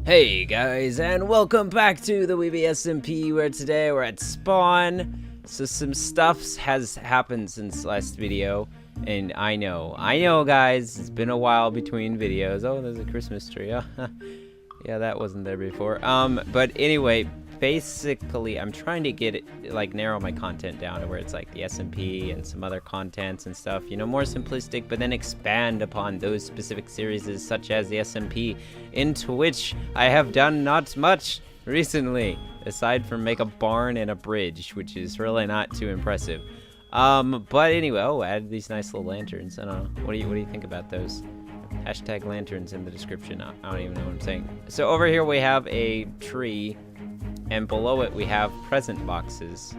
Hey guys, and welcome back to the WeBe SMP, where today we're at Spawn. So some stuff has happened since last video, and I know guys, it's been a while between videos. Oh, there's a Christmas tree. Yeah, that wasn't there before. But anyway, basically I'm trying to get it, like, narrow my content down to where it's like the SMP and some other contents and stuff, you know, more simplistic, but then expand upon those specific series such as the SMP, into which I have done not much recently, aside from make a barn and a bridge, which is really not too impressive. But anyway, oh, added these nice little lanterns. I don't know. What do you think about those? Hashtag lanterns in the description. I don't even know what I'm saying. So over here we have a tree, and below it we have present boxes.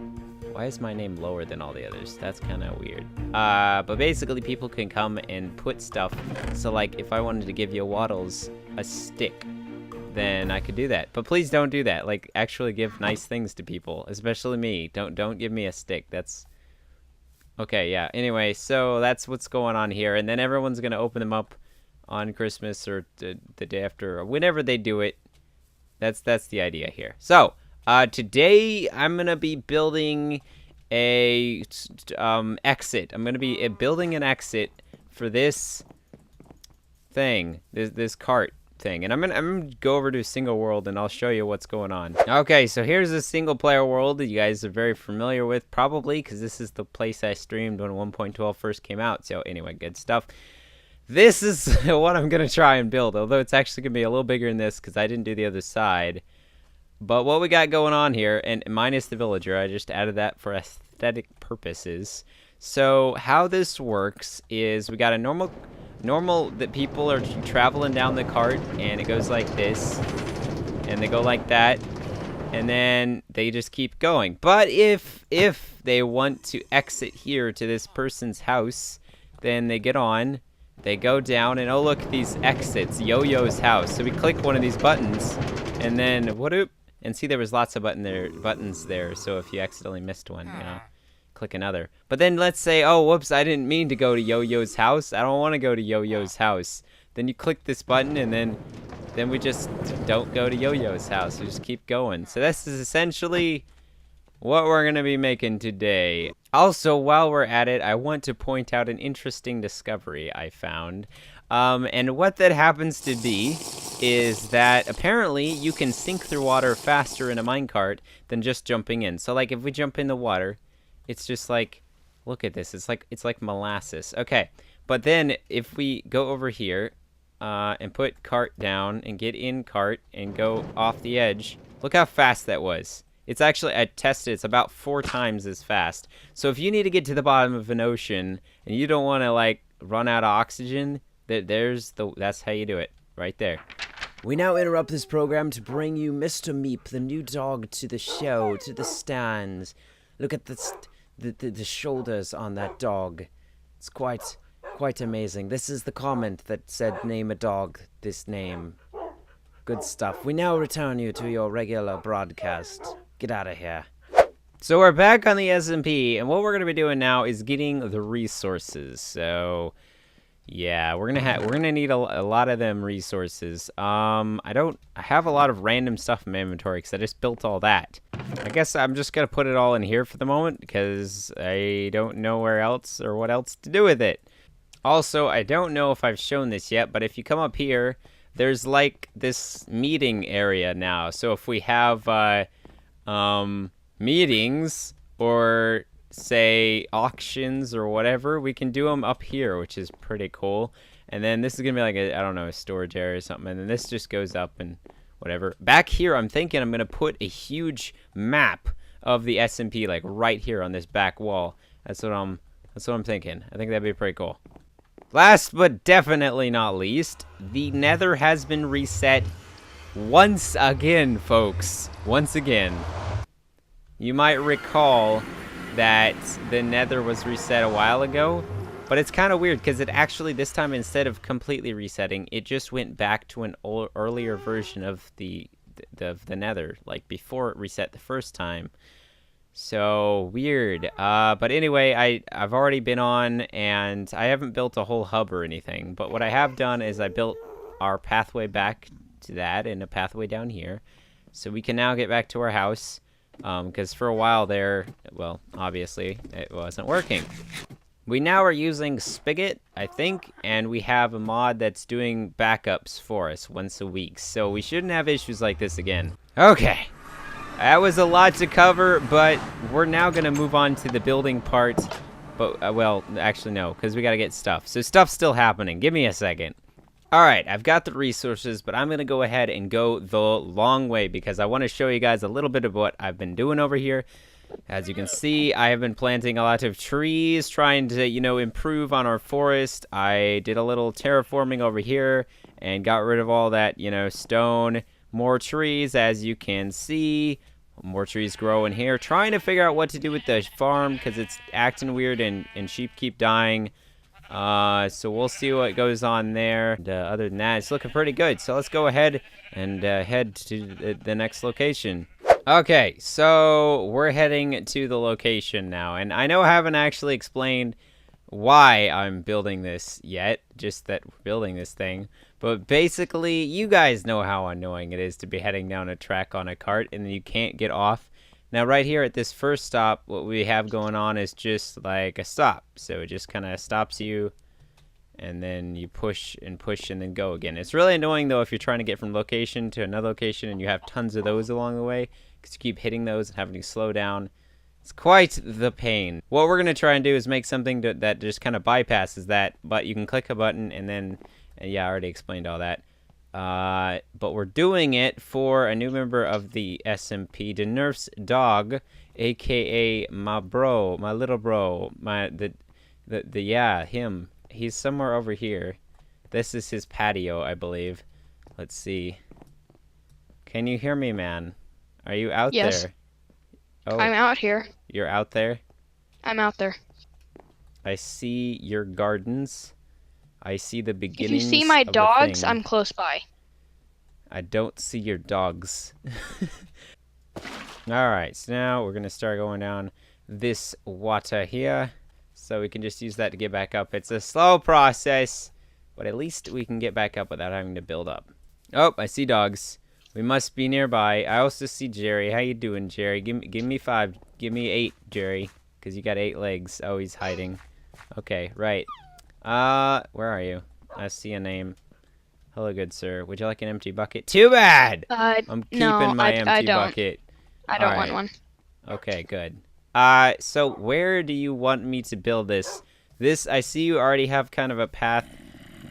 Why is my name lower than all the others? That's kind of weird. But basically people can come and put stuff. So like if I wanted to give YoWaddles a stick, then I could do that. But please don't do that. Like, actually give nice things to people, especially me. Don't give me a stick. That's okay. Yeah. Anyway, so that's what's going on here, and then everyone's gonna open them up on Christmas or the day after, or whenever they do it. That's the idea here. So today I'm gonna be building a exit. I'm gonna be building an exit for this thing, this cart thing, and I'm gonna go over to a single world and I'll show you what's going on. Okay, so here's a single player world that you guys are very familiar with, probably, because this is the place I streamed when 1.12 first came out. So anyway, good stuff. This is what I'm gonna try and build, although it's actually gonna be a little bigger than this because I didn't do the other side. But what we got going on here, and minus the villager, I just added that for aesthetic purposes. So how this works is we got a normal that people are traveling down the cart, and it goes like this, and they go like that, and then they just keep going. But if they want to exit here to this person's house, then they get on, they go down, and oh look, these exits, Yo-Yo's house. So we click one of these buttons, and then whoop, and see there was lots of buttons there. So if you accidentally missed one, you know, click another. But then let's say, oh whoops, I didn't mean to go to Yo-Yo's house. I don't want to go to Yo-Yo's house. Then you click this button, and then we just don't go to Yo-Yo's house. We just keep going. So this is essentially what we're gonna be making today. Also, while we're at it, I want to point out an interesting discovery I found. And what that happens to be is that apparently you can sink through water faster in a minecart than just jumping in. So like if we jump in the water, it's just like, look at this, it's like molasses. Okay, but then if we go over here and put cart down and get in cart and go off the edge, look how fast that was. It's actually, I tested, it's about 4 times as fast. So if you need to get to the bottom of an ocean and you don't want to like run out of oxygen, that's how you do it, right there. We now interrupt this program to bring you Mr. Meep, the new dog, to the show, to the stands. Look at the shoulders on that dog. It's quite amazing. This is the comment that said, name a dog this name. Good stuff. We now return you to your regular broadcast. Get out of here. So we're back on the SMP, and what we're gonna be doing now is getting the resources. So yeah, we're gonna need a lot of them resources. I have a lot of random stuff in my inventory because I just built all that. I guess I'm just gonna put it all in here for the moment because I don't know where else or what else to do with it. Also, I don't know if I've shown this yet, but if you come up here, there's like this meeting area now. So if we have meetings or say auctions or whatever, we can do them up here, which is pretty cool. And then this is gonna be like a, I don't know, a storage area or something, and then this just goes up and whatever. Back here, I'm thinking I'm gonna put a huge map of the SMP like right here on this back wall. That's what I'm thinking. I think that'd be pretty cool. Last but definitely not least, the Nether has been reset once again, folks. Once again. You might recall that the Nether was reset a while ago, but it's kind of weird because it actually, this time, instead of completely resetting, it just went back to an earlier version of the Nether, like before it reset the first time. So weird. But anyway, I've already been on, and I haven't built a whole hub or anything, but what I have done is I built our pathway back to that and a pathway down here. So we can now get back to our house. Because for a while there, well, obviously, it wasn't working. We now are using Spigot, I think, and we have a mod that's doing backups for us once a week. So we shouldn't have issues like this again. Okay. That was a lot to cover, but we're now going to move on to the building part. But, well, actually, no, because we got to get stuff. So stuff's still happening. Give me a second. All right, I've got the resources, but I'm going to go ahead and go the long way because I want to show you guys a little bit of what I've been doing over here. As you can see, I have been planting a lot of trees, trying to, you know, improve on our forest. I did a little terraforming over here and got rid of all that, you know, stone. More trees, as you can see. More trees grow in here. Trying to figure out what to do with the farm because it's acting weird and sheep keep dying. So we'll see what goes on there. And, other than that, it's looking pretty good. So let's go ahead and head to the next location. Okay, so we're heading to the location now. And I know I haven't actually explained why I'm building this yet. Just that we're building this thing. But basically, you guys know how annoying it is to be heading down a track on a cart and you can't get off. Now, right here at this first stop, what we have going on is just like a stop. So it just kind of stops you, and then you push and then go again. It's really annoying, though, if you're trying to get from location to another location and you have tons of those along the way, because you keep hitting those and having to slow down. It's quite the pain. What we're going to try and do is make something that just kind of bypasses that, but you can click a button and then, yeah, I already explained all that. But we're doing it for a new member of the SMP, the Nerf's dog, aka my bro, my little bro, yeah, him. He's somewhere over here. This is his patio, I believe. Let's see. Can you hear me, man? Are you out there? Oh, I'm out here. You're out there? I'm out there. I see your gardens. I see the beginnings. If you see my of dogs, I'm close by. I don't see your dogs. Alright, so now we're going to start going down this water here. So we can just use that to get back up. It's a slow process, but at least we can get back up without having to build up. Oh, I see dogs. We must be nearby. I also see Jerry. How you doing, Jerry? Give me 5. Give me 8, Jerry. Because you got 8 legs. Oh, he's hiding. Okay, right. Where are you? I see a name. Hello, good sir. Would you like an empty bucket? Too bad! I'm keeping my empty bucket. I don't want one. Okay, good. So where do you want me to build this? I see you already have kind of a path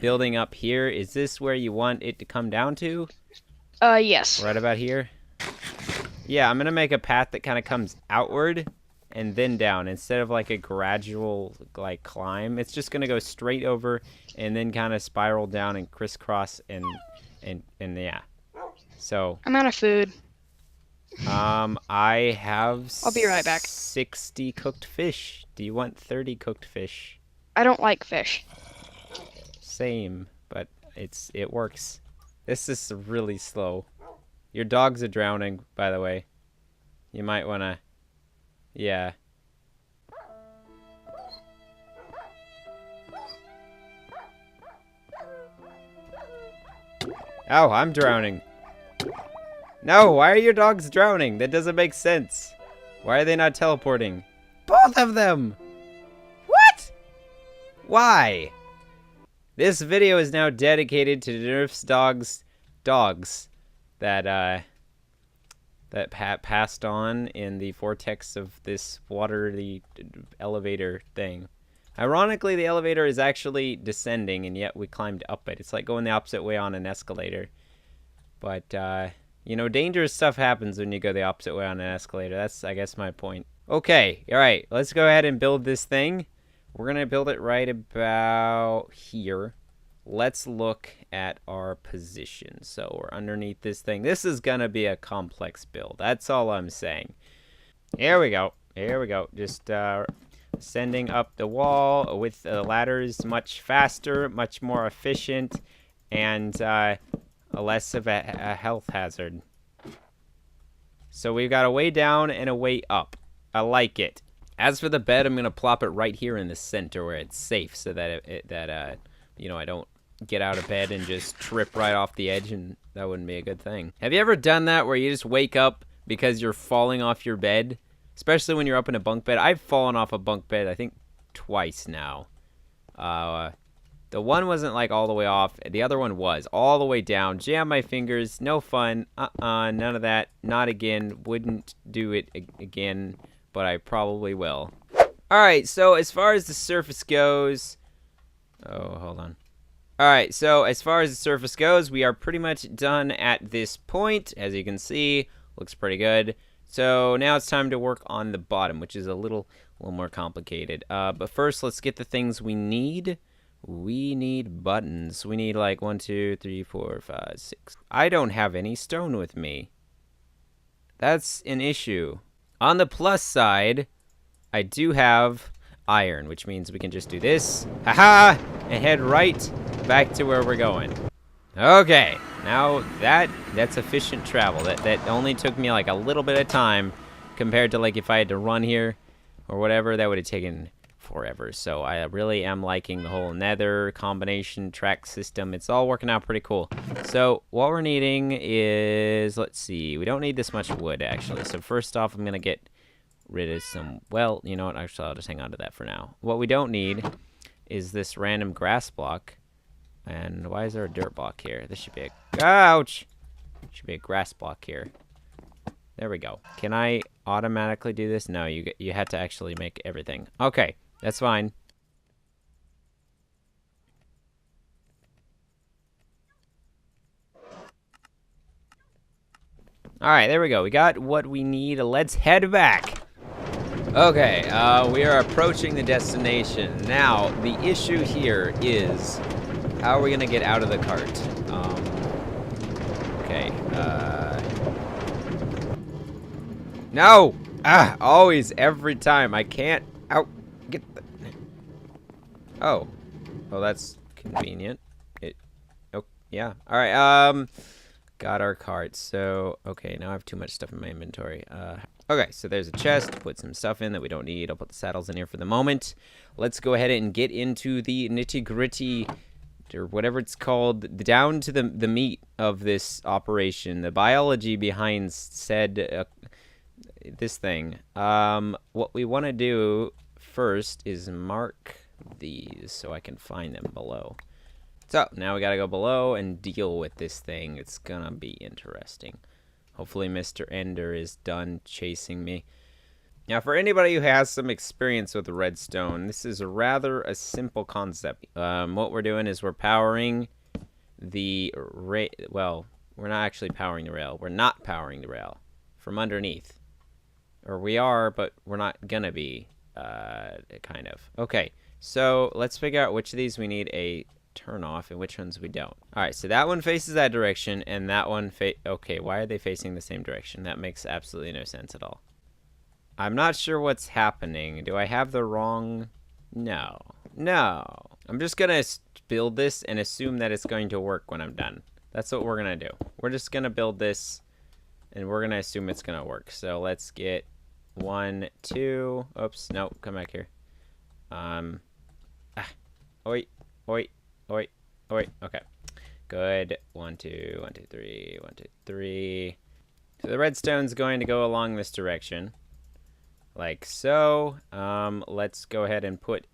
building up here. Is this where you want it to come down to? Yes. Right about here? Yeah, I'm gonna make a path that kind of comes outward and then down instead of like a gradual like climb. It's just gonna go straight over and then kind of spiral down and crisscross and yeah. So I'm out of food. I have I'll be right back. 60 cooked fish. Do you want 30 cooked fish? I don't like fish. Same, but it works. This is really slow. Your dogs are drowning, by the way. You might wanna, yeah. Oh, I'm drowning. No, why are your dogs drowning? That doesn't make sense. Why are they not teleporting? Both of them! What? Why? This video is now dedicated to Nerf's dogs that passed on in the vortex of this the elevator thing. Ironically, the elevator is actually descending, and yet we climbed up it. It's like going the opposite way on an escalator. But, you know, dangerous stuff happens when you go the opposite way on an escalator. That's, I guess, my point. Okay, alright, let's go ahead and build this thing. We're going to build it right about here. Let's look at our position. So we're underneath this thing. This is going to be a complex build. That's all I'm saying. Here we go. Here we go. Just sending up the wall with ladders much faster, much more efficient, and less of a health hazard. So we've got a way down and a way up. I like it. As for the bed, I'm going to plop it right here in the center where it's safe so that you know, I don't get out of bed and just trip right off the edge, and that wouldn't be a good thing. Have you ever done that where you just wake up because you're falling off your bed? Especially when you're up in a bunk bed. I've fallen off a bunk bed, I think, twice now. The one wasn't like all the way off. The other one was all the way down. Jam my fingers. No fun. None of that. Not again. Wouldn't do it again, but I probably will. Alright, so as far as the surface goes... Oh, hold on. Alright, so as far as the surface goes, we are pretty much done at this point. As you can see, looks pretty good. So now it's time to work on the bottom, which is a little more complicated. But first, let's get the things we need. We need buttons. We need like 1, 2, 3, 4, 5, 6. I don't have any stone with me. That's an issue. On the plus side, I do have iron, which means we can just do this. Haha! And head right back to where we're going. Okay, now that's efficient travel. That only took me like a little bit of time compared to like if I had to run here or whatever, that would have taken forever. So I really am liking the whole nether combination track system. It's all working out pretty cool. So what we're needing is, let's see, we don't need this much wood actually. So first off, I'm gonna get rid of some, well, you know what, actually I'll just hang on to that for now. What we don't need is this random grass block. And why is there a dirt block here? This should be a, ouch! Should be a grass block here. There we go. Can I automatically do this? No, you had to actually make everything. Okay, that's fine. Alright, there we go. We got what we need. Let's head back. Okay, we are approaching the destination. Now, the issue here is, how are we gonna get out of the cart? Okay, no! Always, every time. I can't, get the... Oh, that's convenient. Oh, yeah. Alright, got our cart. So, okay, now I have too much stuff in my inventory. Okay, so there's a chest. Put some stuff in that we don't need. I'll put the saddles in here for the moment. Let's go ahead and get into the nitty-gritty, or whatever it's called, down to the meat of this operation, the biology behind said this thing. What we want to do first is mark these so I can find them below. So now we gotta go below and deal with this thing. It's gonna be interesting. Hopefully Mr. Ender is done chasing me. Now, for anybody who has some experience with redstone, this is rather a simple concept. What we're doing is we're powering the well, we're not actually powering the rail. We're not powering the rail from underneath. Or we are, but we're not gonna be, kind of. Okay, so let's figure out which of these we need a turn off and which ones we don't. Alright, so that one faces that direction, and that one okay, why are they facing the same direction? That makes absolutely no sense at all. I'm not sure what's happening. Do I have the wrong... No. I'm just gonna build this and assume that it's going to work when I'm done. That's what we're gonna do. We're just gonna build this, and we're gonna assume it's gonna work. So let's get 1, 2... Oops, no, come back here. Oi. Okay. Good. 1, 2, 1, 2, 3, 1, 2, 3. So the redstone's going to go along this direction. Like so. Let's go ahead and put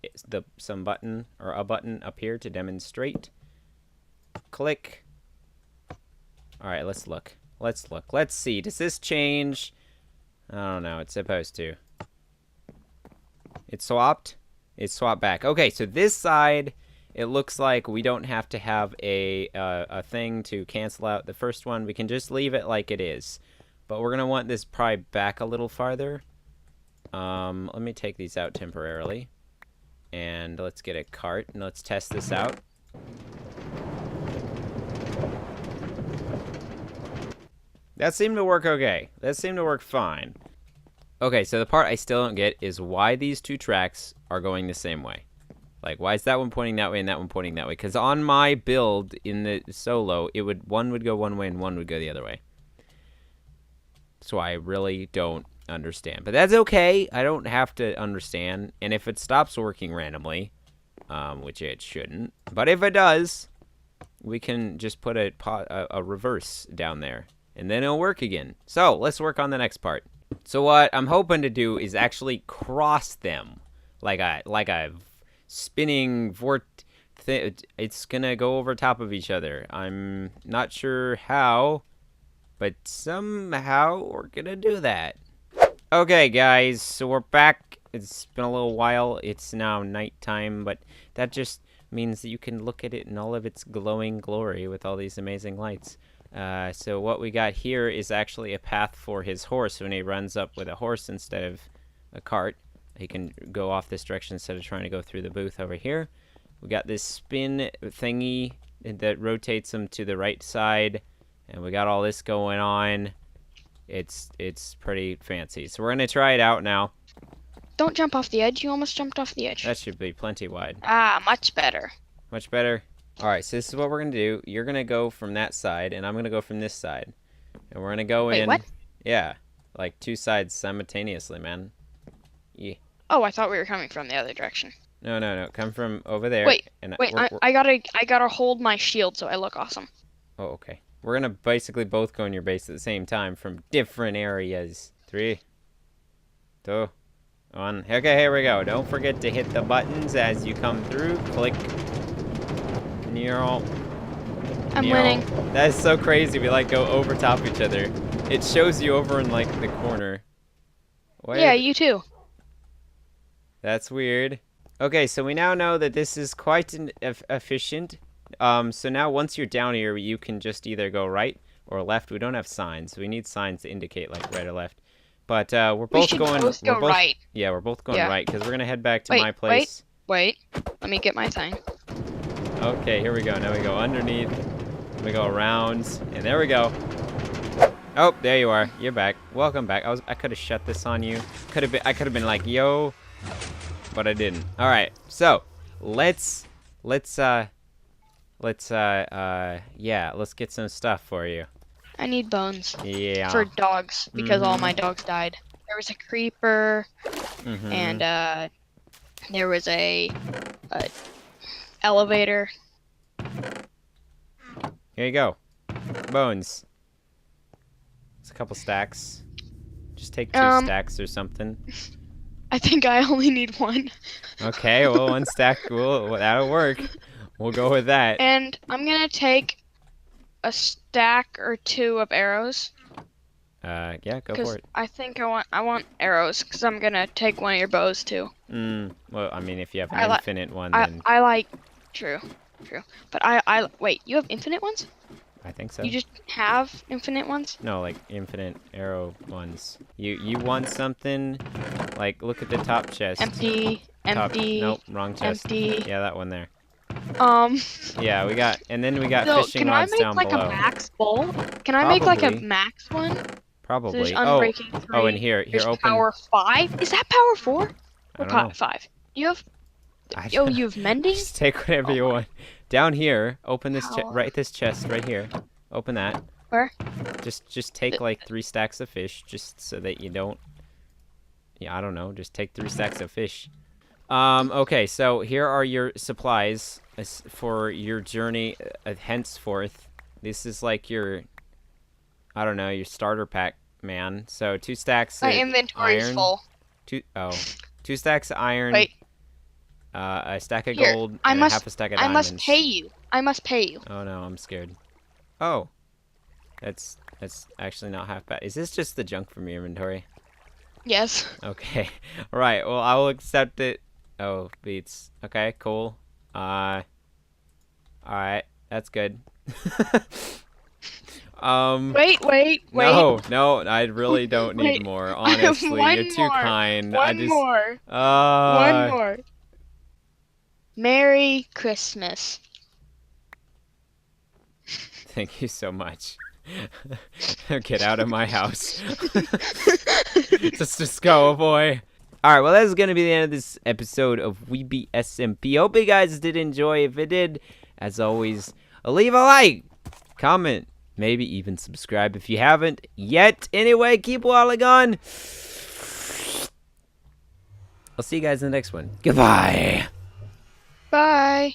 some button, or a button up here to demonstrate. Click. Alright, let's look. Let's see. Does this change? I don't know. It's supposed to. It swapped? It swapped back. Okay, so this side... It looks like we don't have to have a thing to cancel out the first one. We can just leave it like it is. But we're going to want this probably back a little farther. Let me take these out temporarily. And let's get a cart and let's test this out. That seemed to work okay. That seemed to work fine. Okay, so the part I still don't get is why these two tracks are going the same way. Like, why is that one pointing that way and that one pointing that way? Because on my build in the solo, one would go one way and one would go the other way. So I really don't understand. But that's okay. I don't have to understand. And if it stops working randomly, which it shouldn't, but if it does, we can just put a reverse down there, and then it'll work again. So let's work on the next part. So what I'm hoping to do is actually cross them, like a spinning it's gonna go over top of each other. I'm not sure how, but somehow we're gonna do that. Okay, guys, so we're back. It's been a little while. It's now nighttime, but that just means that you can look at it in all of its glowing glory with all these amazing lights. So what we got here is actually a path for his horse. When he runs up with a horse instead of a cart, he can go off this direction instead of trying to go through the booth over here. We got this spin thingy that rotates him to the right side, and we got all this going on. It's pretty fancy. So we're gonna try it out now. Don't jump off the edge. You almost jumped off the edge. That should be plenty wide. Ah, much better. Much better. All right, so this is what we're gonna do. You're gonna go from that side, and I'm gonna go from this side, and we're gonna go in. Wait, what? Yeah, like two sides simultaneously, man. Yeah. Oh, I thought we were coming from the other direction. No. Come from over there. Wait, and I gotta hold my shield so I look awesome. Oh, okay. We're gonna basically both go in your base at the same time from different areas. 3, 2, 1. Okay, here we go. Don't forget to hit the buttons as you come through. Click. Nero. I'm winning. That is so crazy. We like go over top each other. It shows you over in like the corner. What? Yeah, you too. That's weird. Okay, so we now know that this is quite efficient. So now once you're down here, you can just either go right or left. We don't have signs. We need signs to indicate like right or left. But we're both going. Both go right. Yeah, we're both going right because we're gonna head back to Wait, my place. Wait. Let me get my thing. Okay, here we go. Now we go underneath. We go around, and there we go. Oh, there you are. You're back. Welcome back. I could have shut this on you. I could have been like, yo, but I didn't. All right. So let's get some stuff for you. I need bones. Yeah. For dogs because all my dogs died. There was a creeper, and there was a elevator. Here you go. Bones. It's a couple stacks. Just take 2 stacks or something. I think I only need 1. Okay, well, 1 stack, that'll work. We'll go with that. And I'm gonna take a stack or 2 of arrows. Yeah, go for it. I think I want arrows because I'm gonna take one of your bows too. Well, I mean, if you have an infinite one, then I like. True. But I wait. You have infinite ones? I think so. You just have infinite ones? No, like infinite arrow ones. You want something? Like, look at the top chest. Empty. Nope, wrong chest. Empty. Yeah, that one there. Yeah, we got So, fishing rods down below. can I make like a max bowl? Can I make like a max one? Probably. So unbreaking 3. And here, open. Power 5. Is that power 4? I don't know. 5. You have. You have mending? Just take whatever you want. Down here, open this this chest right here. Open that. Where? Just take like 3 stacks of fish, just so that you don't. Yeah, I don't know. Just take 3 stacks of fish. Okay, so here are your supplies for your journey henceforth. This is like your, I don't know, your starter pack, man. So 2 stacks. My inventory's iron. full. 2 stacks of iron. Wait. A stack of gold and half a stack of diamonds. I must pay you. Oh no, I'm scared. Oh, that's actually not half bad. Is this just the junk from your inventory? Yes. Okay. All right. Well, I will accept it. Oh, beats. Okay, cool. All right. That's good. Wait. No, I really don't need more. Honestly, you're too kind. One more. Merry Christmas. Thank you so much. Get out of my house. Just go, boy. Alright, well, that's going to be the end of this episode of WeBe SMP. Hope you guys did enjoy. If it did, as always, leave a like, comment, maybe even subscribe if you haven't yet. Anyway, keep waddling on. I'll see you guys in the next one. Goodbye. Bye.